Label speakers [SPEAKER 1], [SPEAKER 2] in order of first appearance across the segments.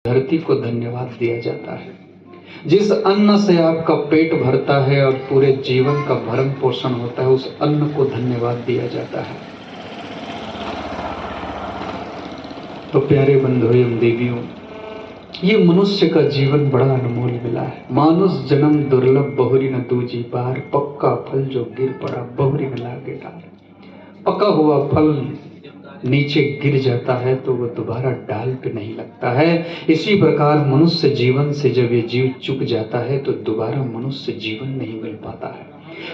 [SPEAKER 1] धरती को धन्यवाद दिया जाता है। जिस अन्न से आपका पेट भरता है और पूरे जीवन का भरण पोषण होता है, उस अन्न को धन्यवाद दिया जाता है। तो प्यारे बंधुओं एवं देवियों, ये मनुष्य का जीवन बड़ा अनमोल मिला है। मानुष जन्म दुर्लभ, बहुरी न दूजी बार, पक्का फल जो गिर पड़ा बहुरी न लागे डार। पका हुआ फल नीचे गिर जाता है तो वह दोबारा डाल पे नहीं लगता है। इसी प्रकार मनुष्य जीवन से जब ये जीव चूक जाता है तो दोबारा मनुष्य जीवन नहीं मिल पाता है।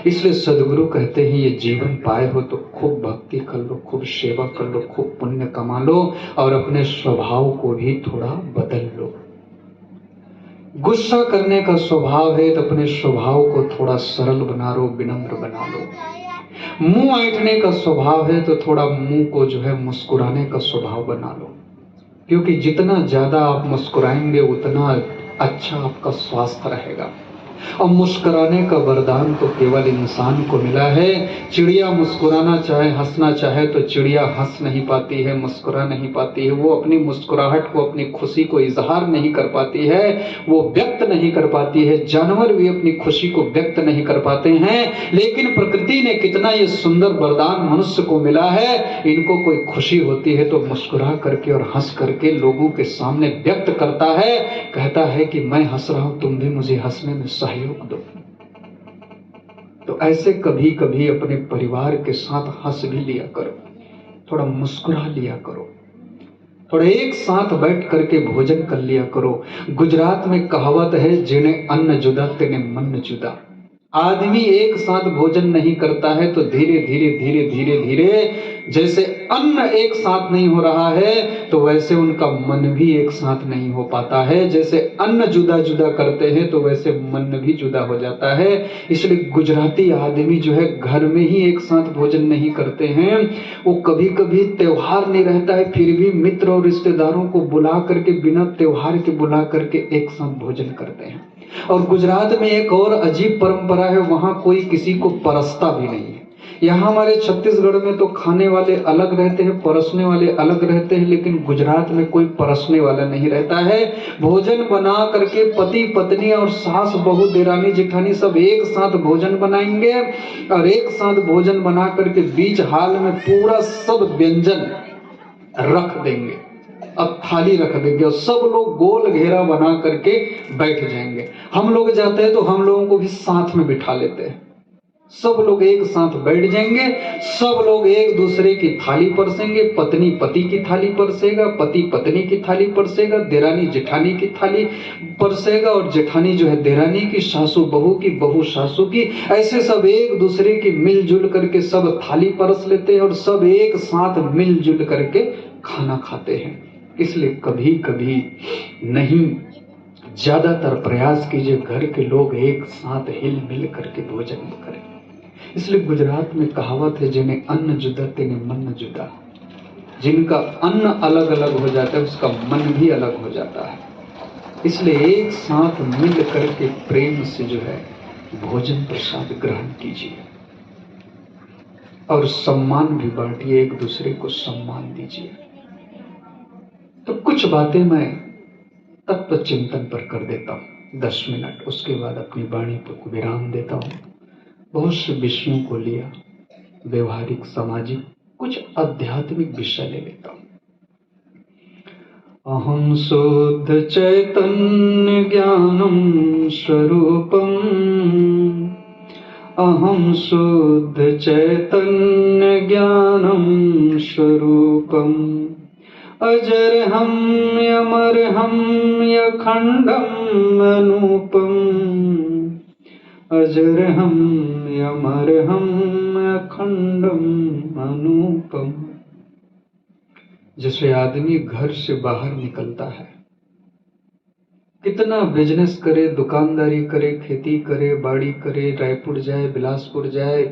[SPEAKER 1] इसलिए सदगुरु कहते हैं, ये जीवन पाए हो तो खूब भक्ति कर लो, खूब सेवा कर लो, खूब पुण्य कमा लो और अपने स्वभाव को भी थोड़ा बदल लो। गुस्सा करने का स्वभाव है तो अपने स्वभाव को थोड़ा सरल बना लो, विनम्र बना लो। मुंह ऐंठने का स्वभाव है तो थोड़ा मुंह को जो है मुस्कुराने का स्वभाव बना लो, क्योंकि जितना ज्यादा आप मुस्कुराएंगे उतना अच्छा आपका स्वास्थ्य रहेगा। और मुस्कुराने का वरदान तो केवल इंसान को मिला है। चिड़िया मुस्कुराना चाहे, हंसना चाहे तो चिड़िया हंस नहीं पाती है, मुस्कुरा नहीं पाती है। वो अपनी मुस्कुराहट को, अपनी खुशी को इजहार नहीं कर पाती है, वो व्यक्त नहीं कर पाती है। जानवर भी अपनी खुशी को व्यक्त नहीं कर पाते हैं। लेकिन प्रकृति ने कितना ये सुंदर वरदान मनुष्य को मिला है। इनको कोई खुशी होती है तो मुस्कुरा करके और हंस करके लोगों के सामने व्यक्त करता है, कहता है कि मैं हंस रहा हूं, तुम भी मुझे हंसने में सहयोग दो। तो ऐसे कभी कभी अपने परिवार के साथ हंस भी लिया करो, थोड़ा मुस्कुरा लिया करो, थोड़ा एक साथ बैठ करके भोजन कर लिया करो। गुजरात में कहावत है, जिन्हें अन्न जुदा तेने मन जुदा। आदमी एक साथ भोजन नहीं करता है तो धीरे धीरे धीरे धीरे धीरे जैसे अन्न एक साथ नहीं हो रहा है तो वैसे उनका मन भी एक साथ नहीं हो पाता है। जैसे अन्न जुदा जुदा करते हैं तो वैसे मन भी जुदा हो जाता है। इसलिए गुजराती आदमी जो है घर में ही एक साथ भोजन नहीं करते हैं। वो कभी कभी त्योहार नहीं रहता है फिर भी मित्र और रिश्तेदारों को बुला करके, बिना त्योहार के बुला करके एक साथ भोजन करते हैं। और गुजरात में एक और अजीब परंपरा है, वहां कोई किसी को परसता भी नहीं है। यहाँ हमारे छत्तीसगढ़ में तो खाने वाले अलग रहते हैं, परसने वाले अलग रहते हैं, लेकिन गुजरात में कोई परसने वाला नहीं रहता है। भोजन बना करके पति पत्नी और सास बहू देरानी जेठानी सब एक साथ भोजन बनाएंगे और एक साथ भोजन बना करके बीच हाल में पूरा सब व्यंजन रख देंगे, अब थाली रख देंगे और सब लोग गोल घेरा बना करके बैठ जाएंगे। हम लोग जाते हैं तो हम लोगों को भी साथ में बिठा लेते हैं। सब लोग एक साथ बैठ जाएंगे, सब लोग एक दूसरे की थाली परसेंगे। पत्नी पति की थाली परसेगा, पति पत्नी की थाली परसेगा, देरानी जेठानी की थाली परसेगा और जेठानी जो है देरानी की, सासू बहू की, बहू सासू की। ऐसे सब एक दूसरे की मिलजुल करके सब थाली परस लेते हैं और सब एक साथ मिलजुल करके खाना खाते हैं। इसलिए कभी कभी नहीं, ज्यादातर प्रयास कीजिए घर के लोग एक साथ हिल मिल करके भोजन करें। इसलिए गुजरात में कहावत है, जिन्हें अन्न जुदा तेने मन जुदा। जिनका अन्न अलग अलग हो जाता है उसका मन भी अलग हो जाता है। इसलिए एक साथ मिल करके प्रेम से जो है भोजन प्रसाद ग्रहण कीजिए और सम्मान भी बांटिए, एक दूसरे को सम्मान दीजिए। तो कुछ बातें मैं तत्व चिंतन पर कर देता हूँ 10 मिनट, उसके बाद अपनी वाणी पर विराम देता हूँ। बहुत से विषयों को लिया, व्यवहारिक, सामाजिक, कुछ आध्यात्मिक विषय ले लेता हूँ। अहं शुद्ध चैतन्य ज्ञानम स्वरूपम, अहं शुद्ध चैतन्य ज्ञानम स्वरूपम, अजर हम अमर हम अखंडम अनूपम, अजर हम अमर हम अखंडम अनूपम। जैसे आदमी घर से बाहर निकलता है, कितना बिजनेस करे, दुकानदारी करे, खेती करे, बाड़ी करे, रायपुर जाए, बिलासपुर जाए,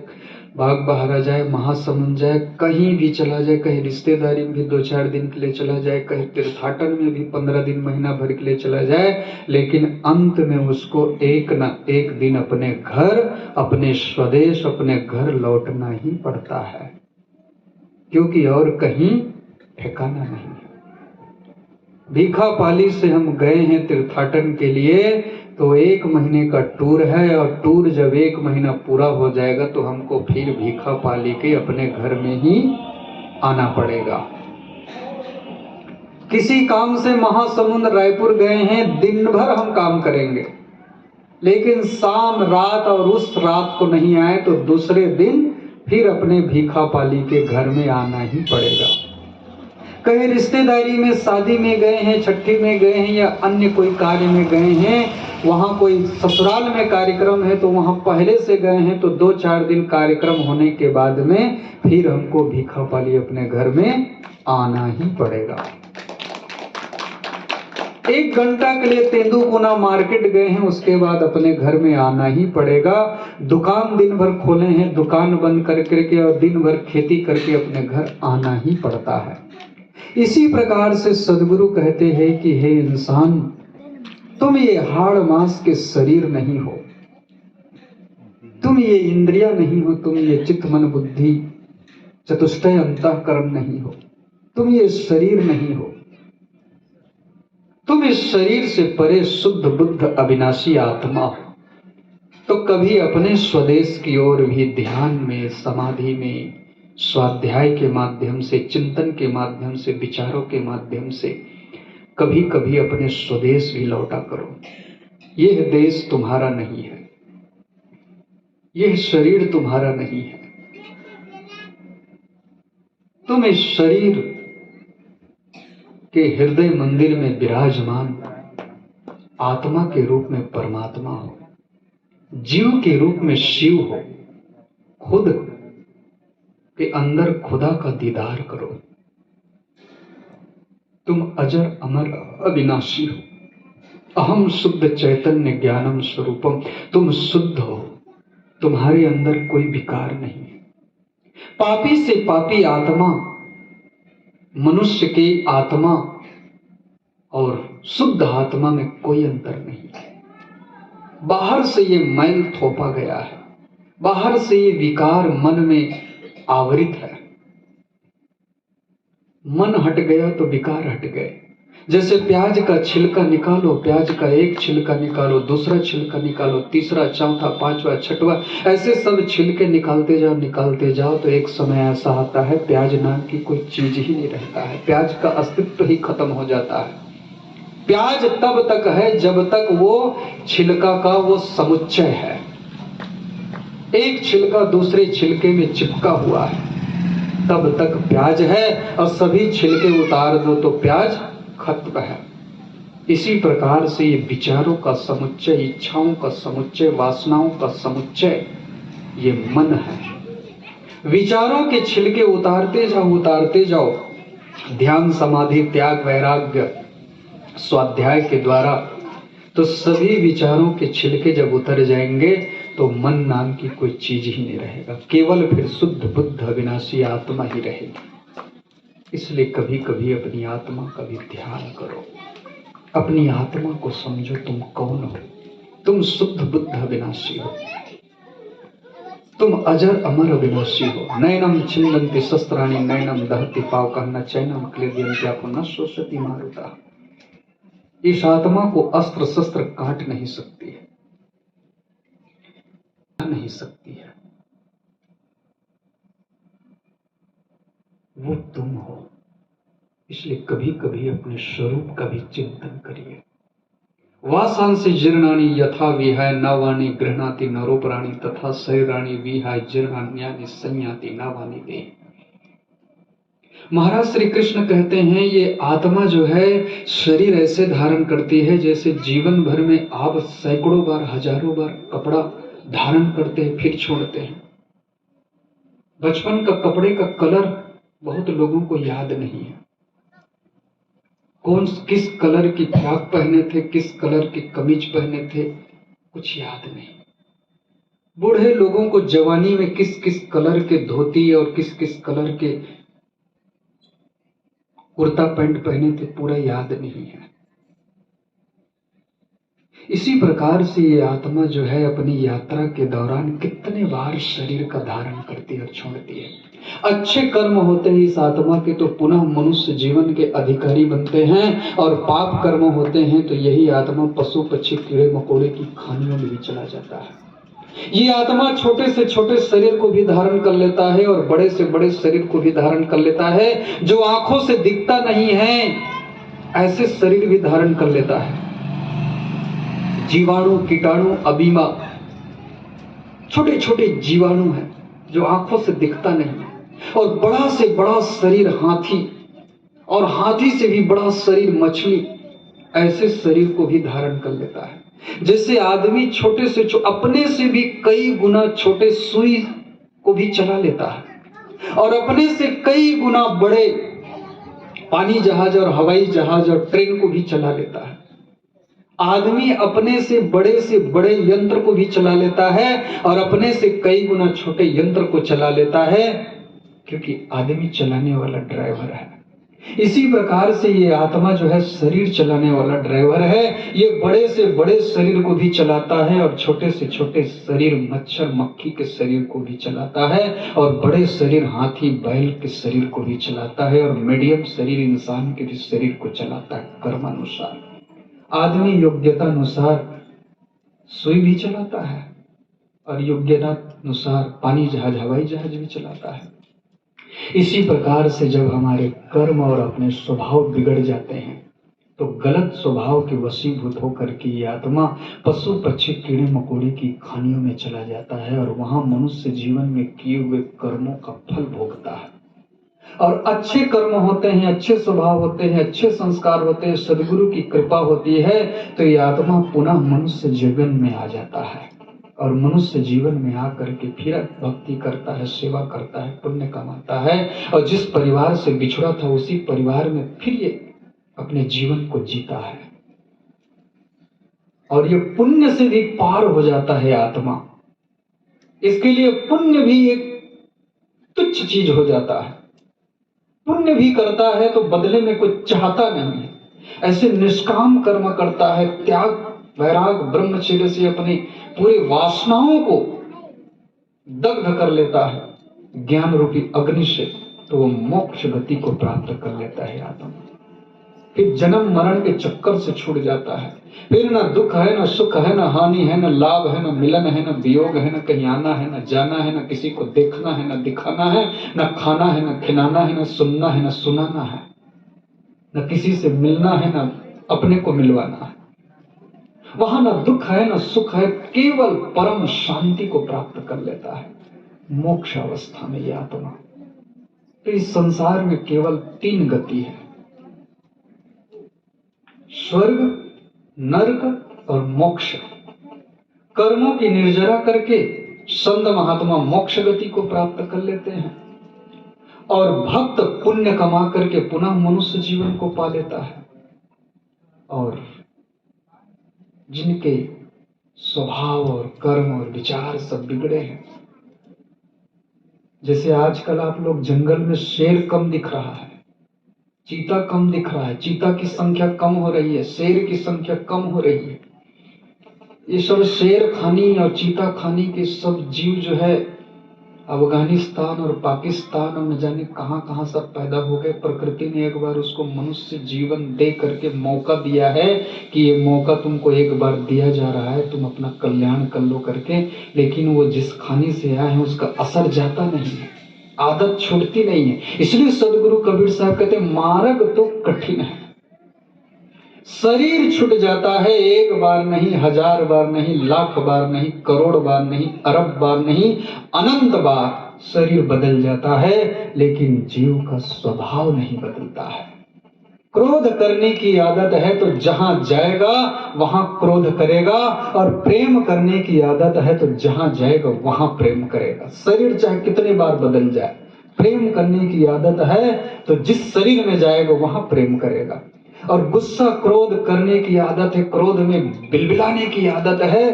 [SPEAKER 1] बाग बहारा जाए, महासमुंद जाए, कहीं भी चला जाए, कहीं रिश्तेदारी में भी 2-4 दिन के लिए चला जाए, कहीं तीर्थाटन में भी 15 दिन महीना भर के लिए चला जाए, लेकिन अंत में उसको एक न एक दिन अपने घर, अपने स्वदेश, अपने घर लौटना ही पड़ता है, क्योंकि और कहीं ठिकाना नहीं है। भीखा पाली से हम गए हैं तीर्थाटन के लिए, तो 1 महीने का टूर है, और टूर जब 1 महीना पूरा हो जाएगा तो हमको फिर भीखा पाली के अपने घर में ही आना पड़ेगा। किसी काम से महासमुंद रायपुर गए हैं, दिन भर हम काम करेंगे, लेकिन शाम रात और उस रात को नहीं आए तो दूसरे दिन फिर अपने भीखा पाली के घर में आना ही पड़ेगा। कहीं रिश्तेदारी में, शादी में गए हैं, छठी में गए हैं, या अन्य कोई कार्य में गए हैं, वहां कोई ससुराल में कार्यक्रम है तो वहां पहले से गए हैं, तो 2-4 दिन कार्यक्रम होने के बाद में फिर हमको भीखा पाली अपने घर में आना ही पड़ेगा। 1 घंटा के लिए तेंदुकुना मार्केट गए हैं, उसके बाद अपने घर में आना ही पड़ेगा। दुकान दिन भर खोले हैं, दुकान बंद करके और दिन भर खेती करके अपने घर आना ही पड़ता है। इसी प्रकार से सद्गुरु कहते हैं कि हे इंसान, तुम ये हाड़ मांस के शरीर नहीं हो, तुम ये इंद्रिया नहीं हो, तुम ये चित्त मन बुद्धि चतुष्टय अंतःकरण नहीं हो, तुम ये शरीर नहीं हो, तुम इस शरीर से परे शुद्ध बुद्ध अविनाशी आत्मा हो। तो कभी अपने स्वदेश की ओर भी ध्यान में, समाधि में, स्वाध्याय के माध्यम से, चिंतन के माध्यम से, विचारों के माध्यम से कभी कभी अपने स्वदेश भी लौटा करो। यह देश तुम्हारा नहीं है, यह शरीर तुम्हारा नहीं है, तुम इस शरीर के हृदय मंदिर में विराजमान आत्मा के रूप में परमात्मा हो, जीव के रूप में शिव हो। खुद के अंदर खुदा का दीदार करो। तुम अजर अमर अविनाशी हो। अहम शुद्ध चैतन्य ज्ञानम स्वरूपम। तुम शुद्ध हो, तुम्हारे अंदर कोई विकार नहीं है। पापी से पापी आत्मा, मनुष्य की आत्मा और शुद्ध आत्मा में कोई अंतर नहीं है। बाहर से ये मैल थोपा गया है, बाहर से ये विकार मन में आवृत है। मन हट गया तो विकार हट गए। जैसे प्याज का छिलका निकालो, प्याज का एक छिलका निकालो, दूसरा छिलका निकालो, तीसरा, चौथा, पांचवा, छठवा, ऐसे सब छिलके निकालते जाओ तो एक समय ऐसा आता है प्याज नाम की कोई चीज ही नहीं रहता है। प्याज का अस्तित्व ही खत्म हो जाता है। प्याज तब तक है जब तक वो छिलका का वो समुच्चय है। एक छिलका दूसरे छिलके में चिपका हुआ है, तब तक प्याज है, और सभी छिलके उतार दो तो प्याज खत्म है। इसी प्रकार से ये विचारों का समुच्चय, इच्छाओं का समुच्चय, वासनाओं का समुच्चय ये मन है। विचारों के छिलके उतारते जाओ ध्यान, समाधि, त्याग, वैराग्य, स्वाध्याय के द्वारा, तो सभी विचारों के छिलके जब उतर जाएंगे तो मन नाम की कोई चीज ही नहीं रहेगा। केवल फिर शुद्ध बुद्ध अविनाशी आत्मा ही रहेगी। इसलिए कभी कभी अपनी आत्मा का भी ध्यान करो, अपनी आत्मा को समझो। तुम कौन हो? तुम शुद्ध बुद्ध अविनाशी हो, तुम अजर अमर अविनाशी हो। नैनम छिन्दन्ति शस्त्राणि नैनम दहति पावकः न चैनम क्लेदयन्त्यापो न शोषति मारुतः। इस आत्मा को अस्त्र शस्त्र काट नहीं सकती है, नहीं सकती है। वो तुम हो। इसलिए कभी कभी अपने स्वरूप का भी चिंतन करिए। वासांसि जीर्णानि यथा विहाय नवानि गृह्णाति नरो प्राणी तथा शरीराणि विहाय जीर्णान्यानि संयाति नवानि देह। महाराज श्री कृष्ण कहते हैं ये आत्मा जो है शरीर ऐसे धारण करती है जैसे जीवन भर में आप सैकड़ों बार, हजारों बार कपड़ा धारण करते हैं फिर छोड़ते हैं। बचपन का कपड़े का कलर बहुत लोगों को याद नहीं है। किस कलर की फ्रॉक पहने थे, किस कलर की कमीज पहने थे, कुछ याद नहीं। बूढ़े लोगों को जवानी में किस किस कलर के धोती और किस किस कलर के कुर्ता पैंट पहने थे पूरा याद नहीं है। इसी प्रकार से ये आत्मा जो है अपनी यात्रा के दौरान कितने बार शरीर का धारण करती है और छोड़ती है। अच्छे कर्म होते हैं इस आत्मा के तो पुनः मनुष्य जीवन के अधिकारी बनते हैं, और पाप कर्म होते हैं तो यही आत्मा पशु पक्षी कीड़े मकोड़े की खानियों में भी चला जाता है। ये आत्मा छोटे से छोटे शरीर को भी धारण कर लेता है और बड़े से बड़े शरीर को भी धारण कर लेता है। जो आंखों से दिखता नहीं है ऐसे शरीर भी धारण कर लेता है। जीवाणु, कीटाणु, अबीमा, छोटे छोटे जीवाणु हैं जो आंखों से दिखता नहीं, और बड़ा से बड़ा शरीर हाथी, और हाथी से भी बड़ा शरीर मछली, ऐसे शरीर को भी धारण कर लेता है। जैसे आदमी छोटे से अपने से भी कई गुना छोटे सुई को भी चला लेता है, और अपने से कई गुना बड़े पानी जहाज और हवाई जहाज और ट्रेन को भी चला लेता है। आदमी अपने से बड़े यंत्र को भी चला लेता है और अपने से कई गुना छोटे यंत्र को चला लेता है, क्योंकि आदमी चलाने वाला ड्राइवर है। इसी प्रकार से ये आत्मा जो है शरीर चलाने वाला ड्राइवर है। ये बड़े से बड़े शरीर को भी चलाता है और छोटे से छोटे शरीर मच्छर मक्खी के शरीर को भी चलाता है, और बड़े शरीर हाथी बैल के शरीर को भी चलाता है, और मीडियम शरीर इंसान के भी शरीर को चलाता है कर्मानुसार। आदमी योग्यता अनुसार सुई भी चलाता है और योग्यता अनुसार पानी जहाज हवाई जहाज भी चलाता है। इसी प्रकार से जब हमारे कर्म और अपने स्वभाव बिगड़ जाते हैं तो गलत स्वभाव के वशीभूत होकर के ये आत्मा पशु पक्षी कीड़े मकोड़े की खानियों में चला जाता है, और वहां मनुष्य जीवन में किए हुए कर्मों का फल भोगता है। और अच्छे कर्म होते हैं, अच्छे स्वभाव होते हैं, अच्छे संस्कार होते हैं, सदगुरु की कृपा होती है तो ये आत्मा पुनः मनुष्य जीवन में आ जाता है, और मनुष्य जीवन में आकर के फिर भक्ति करता है, सेवा करता है, पुण्य कमाता है, और जिस परिवार से बिछड़ा था उसी परिवार में फिर ये अपने जीवन को जीता है, और ये पुण्य से भी पार हो जाता है आत्मा। इसके लिए पुण्य भी एक तुच्छ चीज हो जाता है। पुण्य भी करता है तो बदले में कुछ चाहता नहीं है, ऐसे निष्काम कर्म करता है, त्याग वैराग ब्रह्मचर्य से अपनी पूरी वासनाओं को दग्ध कर लेता है ज्ञान रूपी अग्नि से, तो वो मोक्ष गति को प्राप्त कर लेता है आत्मा। फिर जन्म मरण के चक्कर से छूट जाता है। फिर न दुख है, न सुख है, न हानि है, न लाभ है, न मिलन है, न वियोग है, न कहीं आना है, न जाना है, न किसी को देखना है, न दिखाना है, न खाना है, न खिलाना है, न सुनना है, न सुनाना है, न किसी से मिलना है, न अपने को मिलवाना है। वहां न दुख है, न सुख है, केवल परम शांति को प्राप्त कर लेता है मोक्ष अवस्था में ये आत्मा। तो इस संसार में केवल 3 गति है, स्वर्ग, नरक और मोक्ष। कर्मों की निर्जरा करके संत महात्मा मोक्ष गति को प्राप्त कर लेते हैं, और भक्त पुण्य कमा करके पुनः मनुष्य जीवन को पा लेता है। और जिनके स्वभाव और कर्म और विचार सब बिगड़े हैं, जैसे आजकल आप लोग जंगल में शेर कम दिख रहा है, चीता कम दिख रहा है, चीता की संख्या कम हो रही है, शेर की संख्या कम हो रही है। ये सब शेर खानी और चीता खानी के सब जीव जो है अफगानिस्तान और पाकिस्तान और न जाने कहां कहां सब पैदा हो गए। प्रकृति ने एक बार उसको मनुष्य जीवन दे करके मौका दिया है कि ये मौका तुमको एक बार दिया जा रहा है, तुम अपना कल्याण कर लो करके, लेकिन वो जिस खानी से आए हैं उसका असर जाता नहीं है, आदत छूटती नहीं है। इसलिए सदगुरु कबीर साहब कहते हैं मार्ग तो कठिन है, शरीर छूट जाता है, 1 बार नहीं, 1000 बार नहीं, लाख बार नहीं, करोड़ बार नहीं, अरब बार नहीं, अनंत बार शरीर बदल जाता है, लेकिन जीव का स्वभाव नहीं बदलता है। क्रोध करने की आदत है तो जहां जाएगा वहां क्रोध करेगा, और प्रेम करने की आदत है तो जहां जाएगा वहां प्रेम करेगा। शरीर चाहे कितने बार बदल जाए, प्रेम करने की आदत है तो जिस शरीर में जाएगा वहां प्रेम करेगा। और गुस्सा क्रोध करने की आदत है, क्रोध में बिलबिलाने की आदत है,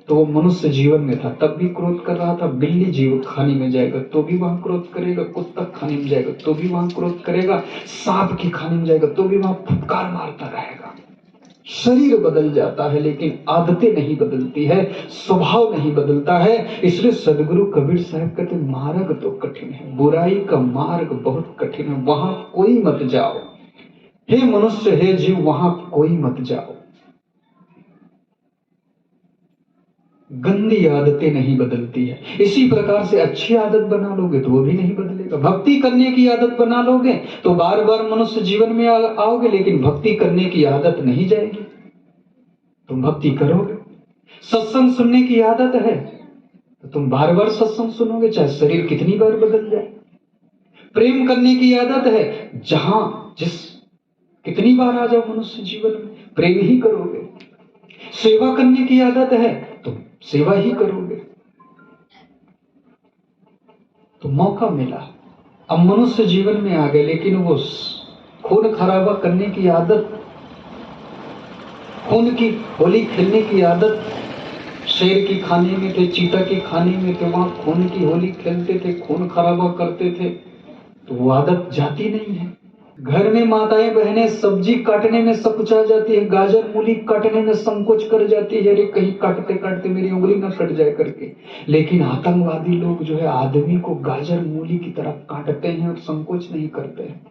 [SPEAKER 1] तो वो मनुष्य जीवन में था तब भी क्रोध कर रहा था। बिल्ली जीव खाने में जाएगा तो भी वहां क्रोध करेगा, कुत्ता खाने में जाएगा तो भी वहां क्रोध करेगा, सांप की खाने में जाएगा तो भी वहां फुफकार मारता रहेगा। शरीर बदल जाता है लेकिन आदतें नहीं बदलती है, स्वभाव नहीं बदलता है। इसलिए सदगुरु कबीर साहब कहते मार्ग तो कठिन है, बुराई का मार्ग बहुत कठिन है, वहां कोई मत जाओ। हे मनुष्य, हे जीव, वहां कोई मत जाओ। गंदी आदतें नहीं बदलती है। इसी प्रकार से अच्छी आदत बना लोगे तो वो भी नहीं बदलेगा। भक्ति करने की आदत बना लोगे तो बार बार मनुष्य जीवन में आओगे, लेकिन भक्ति करने की आदत नहीं जाएगी, तुम भक्ति करोगे। सत्संग सुनने की आदत है तो तुम बार बार सत्संग सुनोगे, चाहे शरीर कितनी बार बदल जाए। प्रेम करने की आदत है, जहां जिस कितनी बार आ जाओ मनुष्य जीवन में, प्रेम ही करोगे। सेवा करने की आदत है तो सेवा ही करोगे। तो मौका मिला, अब मनुष्य जीवन में आ गए, लेकिन वो खून खराबा करने की आदत, खून की होली खेलने की आदत, शेर की खाने में थे, चीता की खाने में थे, वहां खून की होली खेलते थे, खून खराबा करते थे, तो वो आदत जाती नहीं है। घर में माताएं बहनें सब्जी काटने में सकुचा जाती है, गाजर मूली काटने में संकोच कर जाती है, अरे कहीं काटते काटते मेरी उंगली न कट जाए करके। लेकिन आतंकवादी लोग जो है आदमी को गाजर मूली की तरह काटते हैं और संकोच नहीं करते हैं।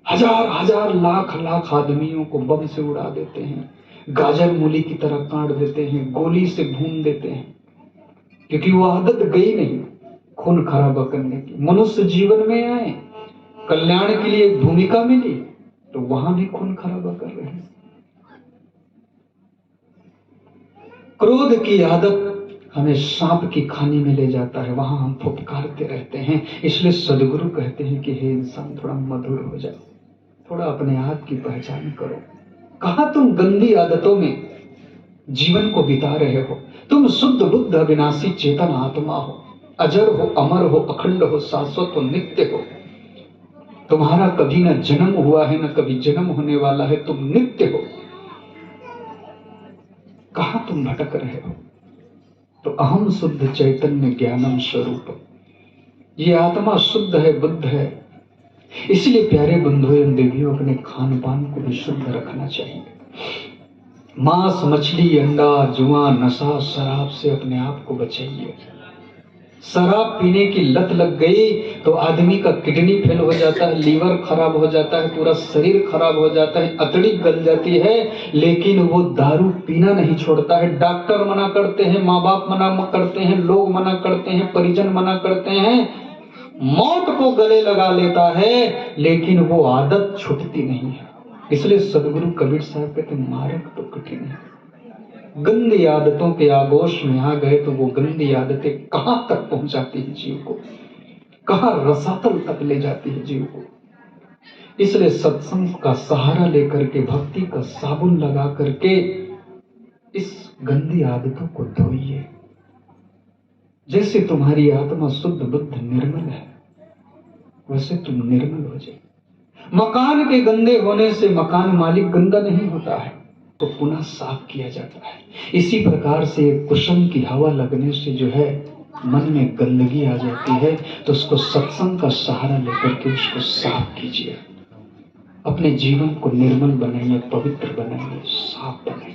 [SPEAKER 1] हजार हजार लाख लाख आदमियों को बम से उड़ा देते हैं, गाजर मूली की तरह काट देते हैं, गोली से भून देते हैं, क्योंकि वो आदत गई नहीं खून खराबा करने की। मनुष्य जीवन में आए, कल्याण के लिए एक भूमिका मिली, तो वहां भी खून खराबा कर रहे हैं। क्रोध की आदत हमें सांप की खानी में ले जाता है, वहां हम फुफकारते रहते हैं। इसलिए सदगुरु कहते हैं कि हे इंसान, थोड़ा मधुर हो जाओ, थोड़ा अपने आप की पहचान करो। कहा तुम गंदी आदतों में जीवन को बिता रहे हो। तुम शुद्ध बुद्ध अविनाशी चेतन आत्मा हो, अजर हो, अमर हो, अखंड हो, शाश्वत हो, नित्य हो। तुम्हारा कभी न जन्म हुआ है, न कभी जन्म होने वाला है, तुम नित्य हो। कहां तुम भटक रहे हो? तो अहम शुद्ध चैतन्य ज्ञानम स्वरूप, ये आत्मा शुद्ध है, बुद्ध है। इसलिए प्यारे बंधुओं एवं देवियों, अपने खान पान को भी शुद्ध रखना चाहिए। मांस, मछली, अंडा, जुआ, नशा, शराब से अपने आप को बचाइए। शराब पीने की लत लग गई तो आदमी का किडनी फेल हो जाता है, लीवर खराब हो जाता है, पूरा शरीर खराब हो जाता है, अतड़ी गल जाती है, लेकिन वो दारू पीना नहीं छोड़ता है। डॉक्टर मना करते हैं, माँ बाप मना करते हैं, लोग मना करते हैं, परिजन मना करते हैं, मौत को गले लगा लेता है, लेकिन वो आदत छूटती नहीं है। इसलिए सदगुरु कबीर साहब कहते मार्ग तो कठिन है। गंदी आदतों के आगोश में आ गए तो वो गंदी आदतें कहां तक पहुंचाती है जीव को, कहां रसातल तक ले जाती है जीव को। इसलिए सत्संग का सहारा लेकर के, भक्ति का साबुन लगा करके इस गंदी आदतों को धोइए। जैसे तुम्हारी आत्मा शुद्ध बुद्ध निर्मल है, वैसे तुम निर्मल हो जाए। मकान के गंदे होने से मकान मालिक गंदा नहीं होता है, तो पुनः साफ किया जाता है। इसी प्रकार से कुसुम की हवा लगने से जो है मन में गंदगी आ जाती है, तो उसको सत्संग का सहारा लेकर के उसको साफ कीजिए। अपने जीवन को निर्मल बनाइए, पवित्र बनाइए, साफ बनाइए।